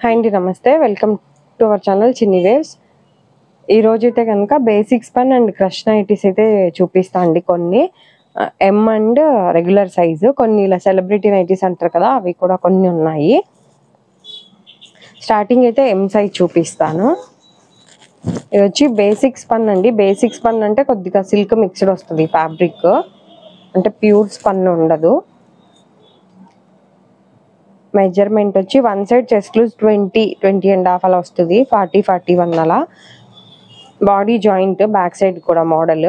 Hi అండి, నమస్తే. Welcome to our channel చిన్ని వేవ్స్. ఈ రోజు అయితే కనుక బేసిక్స్ పన్ అండ్ క్రష్ నైటీస్ అయితే చూపిస్తా అండి. కొన్ని ఎం అండ్ రెగ్యులర్ సైజు, కొన్ని ఇలా సెలబ్రిటీ నైటీస్ అంటారు కదా, అవి కూడా కొన్ని ఉన్నాయి. స్టార్టింగ్ అయితే ఎం సైజ్ చూపిస్తాను. ఇది వచ్చి బేసిక్స్ పన్ అండి. బేసిక్స్ పన్ అంటే కొద్దిగా సిల్క్ మిక్స్డ్ వస్తుంది ఫ్యాబ్రిక్, అంటే ప్యూర్ స్పన్ ఉండదు. మెజర్మెంట్ వచ్చి వన్ సైడ్ చెస్ట్ లూజ్ 20-20.5 అలా వస్తుంది, 40-41 అలా. బాడీ జాయింట్ బ్యాక్ సైడ్ కూడా మోడల్,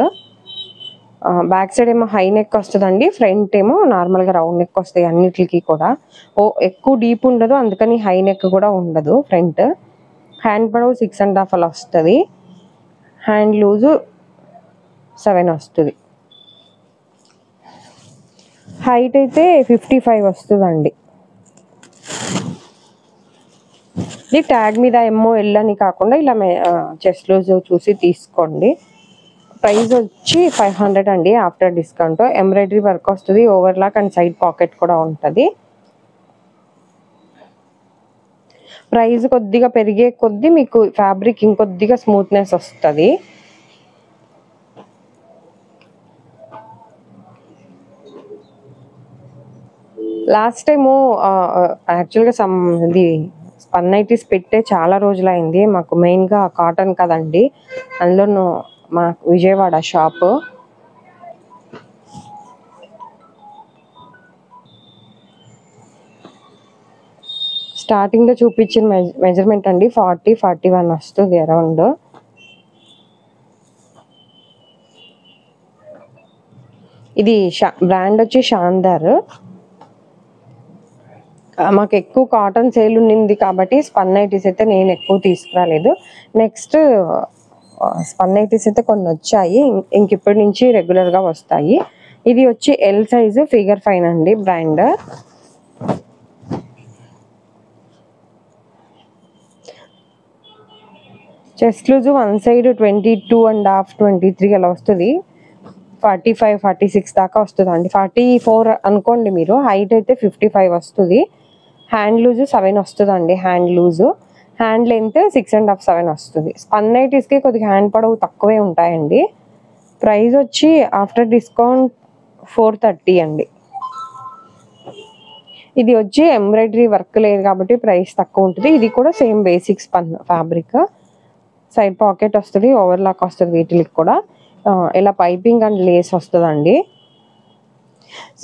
బ్యాక్ సైడ్ ఏమో హై నెక్ వస్తుందండి, ఫ్రంట్ ఏమో నార్మల్గా రౌండ్ నెక్ వస్తాయి అన్నిటికి కూడా. ఎక్కువ డీప్ ఉండదు, అందుకని హై నెక్ కూడా ఉండదు ఫ్రంట్. హ్యాండ్ పొడవు 6.5 అలా వస్తుంది, హ్యాండ్ లూజు 7 వస్తుంది. హైట్ అయితే 55 వస్తుందండి. ఇది ట్యాగ్ మీద ఏమో ఎల్ అని కాకుండా ఇలా చెస్ట్ లూజ్ చూసి తీసుకోండి. ప్రైస్ వచ్చి 500 అండి ఆఫ్టర్ డిస్కౌంట్. ఎంబ్రాయిడరీ వర్క్ వస్తుంది, ఓవర్లాక్ అండ్ సైడ్ పాకెట్ కూడా ఉంటుంది. ప్రైస్ కొద్దిగా పెరిగే కొద్దీ మీకు ఫ్యాబ్రిక్ ఇంకొద్దిగా స్మూత్నెస్ వస్తుంది. లాస్ట్ టైము యాక్చువల్గా ఇది స్పన్ నైటీస్ పెట్టే చాలా రోజులైంది. మాకు మెయిన్గా కాటన్ కదండి, అందులోనూ మా విజయవాడ షాపు. స్టార్టింగ్లో చూపించిన మెజర్మెంట్ అండి 40-41 వస్తుంది అరౌండ్. ఇది బ్రాండ్ వచ్చి శాందార్. మాకు ఎక్కువ కాటన్ సేల్ ఉన్నింది కాబట్టి స్పన్ నైటీస్ అయితే నేను ఎక్కువ తీసుకురాలేదు. నెక్స్ట్ స్పన్ నైటీస్ అయితే కొన్ని వచ్చాయి, ఇంక ఇప్పటి నుంచి రెగ్యులర్గా వస్తాయి. ఇది వచ్చి ఎల్ సైజు, ఫిగర్ 5 అండి brand. Chest loose one side 22.5, 23 అలా వస్తుంది. 45-46 దాకా వస్తుంది అండి, 44 అనుకోండి మీరు. హైట్ అయితే 55 వస్తుంది. హ్యాండ్ లూజు 7 వస్తుంది అండి. హ్యాండ్ లెంత్ 6.5-7 వస్తుంది. స్పన్ నైటీస్కి కొద్దిగా హ్యాండ్ పొడవు తక్కువే ఉంటాయండి. ప్రైస్ వచ్చి ఆఫ్టర్ డిస్కౌంట్ 430 అండి. ఇది వచ్చి ఎంబ్రాయిడరీ వర్క్ లేదు కాబట్టి ప్రైస్ తక్కువ ఉంటుంది. ఇది కూడా same basic spun fabric, side pocket వస్తుంది, ఓవర్లాక్ వస్తుంది. వీటికి కూడా ఇలా పైపింగ్ అండ్ లేస్ వస్తుందండి.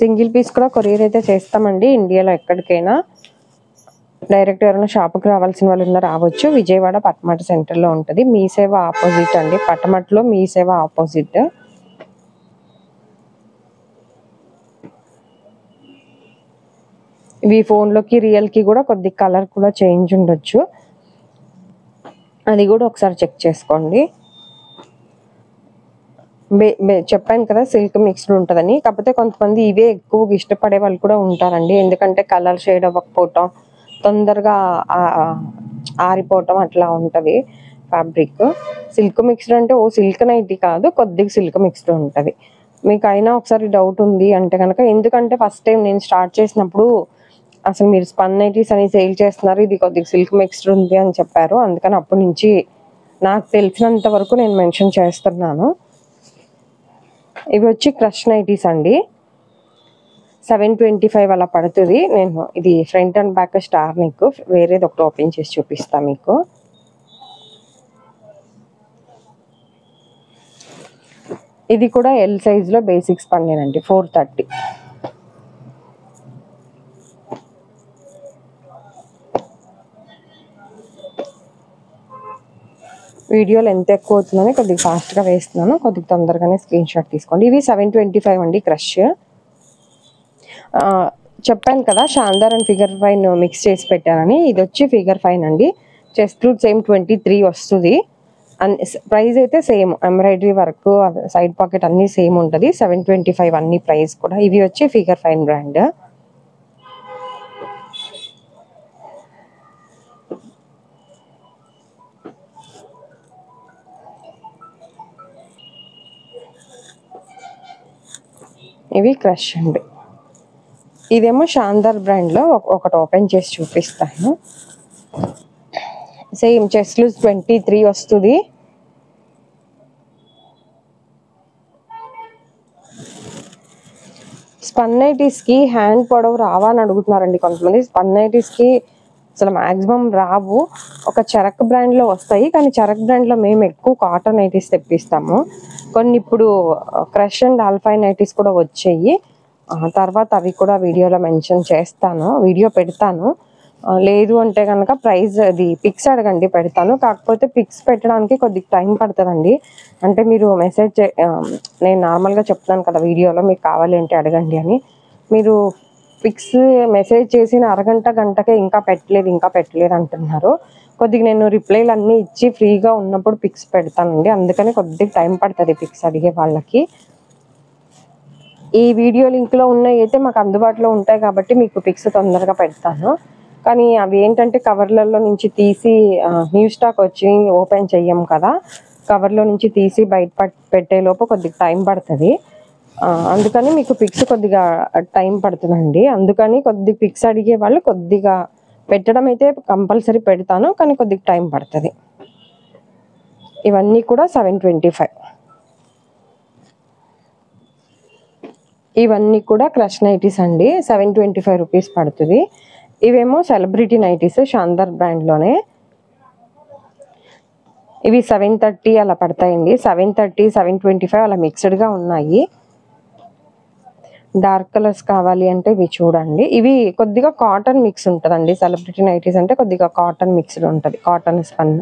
సింగిల్ పీస్ కూడా కొరియర్ అయితే చేస్తామండి ఇండియాలో ఎక్కడికైనా. డైరెక్ట్ ఎవరైనా షాప్కి రావాల్సిన వాళ్ళు ఉన్నా రావచ్చు. విజయవాడ పటమట సెంటర్లో ఉంటుంది. మీ సేవ ఆపోజిట్ అండి, పటమటలో మీ సేవ ఆపోజిట్. ఇవి ఫోన్లోకి రియల్కి కూడా కొద్ది కలర్ కూడా చేంజ్ ఉండొచ్చు, అది కూడా ఒకసారి చెక్ చేసుకోండి. చెప్పాను కదా సిల్క్ మిక్స్డ్ ఉంటుందని, కాకపోతే కొంతమంది ఇవే ఎక్కువగా ఇష్టపడే వాళ్ళు కూడా ఉంటారండి. ఎందుకంటే కలర్ షేడ్ అవ్వకపోవటం, తొందరగా ఆరిపోవటం అట్లా ఉంటుంది ఫ్యాబ్రిక్. సిల్క్ మిక్స్డ్ అంటే సిల్క్ నైటీ కాదు, కొద్దిగా సిల్క్ మిక్స్డ్ ఉంటుంది. మీకు అయినా ఒకసారి డౌట్ ఉంది అంటే కనుక, ఎందుకంటే ఫస్ట్ టైం నేను స్టార్ట్ చేసినప్పుడు అసలు మీరు స్పన్ నైటీస్ అని సేల్ చేస్తున్నారు, ఇది కొద్దిగా సిల్క్ మిక్స్డ్ ఉంది అని చెప్పారు. అందుకని అప్పటి నుంచి నాకు తెలిసినంత వరకు నేను మెన్షన్ చేస్తున్నాను. ఇవి వచ్చి క్రష్ నైటీస్ అండి, 725 అలా పడుతుంది. నేను ఇది front and back star neck, వేరేది ఒకటి ఓపెన్ చేసి చూపిస్తాను మీకు. ఇది కూడా ఎల్ సైజ్లో బేసిక్స్ పన్నేనండి, 430. వీడియోలో ఎంత ఎక్కువ అవుతుందని కొద్దిగా ఫాస్ట్గా వేస్తున్నాను, కొద్దిగా తొందరగానే స్క్రీన్ షాట్ తీసుకోండి. ఇవి 725 అండి క్రష్. చెప్పాను కదా శాందార్ అండ్ ఫిగర్ 5 మిక్స్ చేసి పెట్టానని. ఇది వచ్చి ఫిగర్ 5 అండి. చెస్ట్ లూజ్ సేమ్ 23 వస్తుంది. ప్రైస్ అయితే same, embroidery work side pocket అన్నీ సేమ్ ఉంటుంది. 725 అన్ని ప్రైస్ కూడా. ఇవి వచ్చి ఫిగర్ 5 బ్రాండ్. ఇవి క్రష్ అండి. ఇదేమో శాందార్ బ్రాండ్లో ఒకటి ఓపెన్ చేసి చూపిస్తాను. సేమ్ చెస్ట్ లూజ్ 23 వస్తుంది. స్పన్ నైటీస్కి హ్యాండ్ పొడవు రావా అని అడుగుతున్నారండి కొంతమంది. స్పన్ నైటీస్కి అసలు మ్యాక్సిమం రావు. ఒక చరక్ బ్రాండ్లో వస్తాయి, కానీ చరక్ బ్రాండ్లో మేము ఎక్కువ కాటన్ నైటీస్ తెప్పిస్తాము. కొన్ని ఇప్పుడు క్రష్ అండ్ ఆల్ఫైన్ నైటీస్ కూడా వచ్చాయి. తర్వాత అవి కూడా వీడియోలో మెన్షన్ చేస్తాను, వీడియో పెడతాను. లేదు అంటే కనుక ప్రైస్ అది పిక్స్ అడగండి, పెడతాను. కాకపోతే పిక్స్ పెట్టడానికి కొద్దిగా టైం పడుతుందండి. అంటే మీరు మెసేజ్ నేను నార్మల్గా చెప్తున్నాను కదా వీడియోలో, మీకు కావాలి అంటే అడగండి అని. మీరు పిక్స్ మెసేజ్ చేసిన అరగంట గంటకే ఇంకా పెట్టలేదు అంటున్నారు. కొద్దిగా నేను రిప్లైలు అన్నీ ఇచ్చి ఫ్రీగా ఉన్నప్పుడు పిక్స్ పెడతానండి. అందుకని కొద్దిగా టైం పడుతుంది పిక్స్ అడిగే వాళ్ళకి. ఈ వీడియో లింక్లో ఉన్నవి అయితే మాకు అందుబాటులో ఉంటాయి కాబట్టి మీకు పిక్స్ తొందరగా పెడతాను. కానీ అవి ఏంటంటే కవర్లలో నుంచి తీసి న్యూ స్టాక్ వచ్చి ఓపెన్ చెయ్యం కదా, కవర్లో నుంచి తీసి బయట పెట్టేలోపు కొద్దిగా టైం పడుతుంది. అందుకని మీకు పిక్స్ కొద్దిగా టైం పడుతుందండి. అందుకని కొద్దిగా పిక్స్ అడిగే వాళ్ళు కొద్దిగా పెట్టడం అయితే కంపల్సరీ పెడతాను, కానీ కొద్దిగా టైం పడుతుంది. ఇవన్నీ కూడా 725. ఇవన్నీ కూడా క్రష్ నైటీస్ అండి. 725 రూపీస్ పడుతుంది. ఇవేమో సెలబ్రిటీ నైటీస్ శాందర్ బ్రాండ్లోనే. ఇవి 730 అలా పడతాయండి. 730, 725 అలా మిక్స్డ్గా ఉన్నాయి. డార్క్ కలర్స్ కావాలి అంటే ఇవి చూడండి. ఇవి కొద్దిగా కాటన్ మిక్స్ ఉంటుందండి. సెలబ్రిటీ నైటీస్ అంటే కొద్దిగా కాటన్ మిక్స్డ్ ఉంటుంది, కాటన్ స్పన్.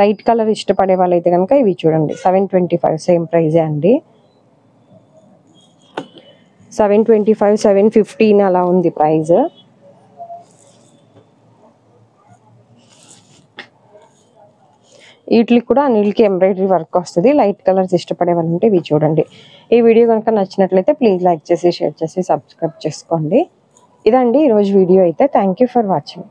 లైట్ కలర్ ఇష్టపడే వాళ్ళైతే కనుక ఇవి చూడండి. 725 సేమ్ ప్రైజే అండి. 725, 715 అలా ఉంది ప్రైజ్. వీటికి కూడా అన్నిటికీ ఎంబ్రాయిడరీ వర్క్ వస్తుంది. లైట్ కలర్స్ ఇష్టపడే వాళ్ళు ఉంటే ఇవి చూడండి. ఈ వీడియో కనుక నచ్చినట్లయితే ప్లీజ్ లైక్ చేసి, షేర్ చేసి, సబ్స్క్రైబ్ చేసుకోండి. ఇదండి ఈరోజు వీడియో అయితే. Thank you for watching.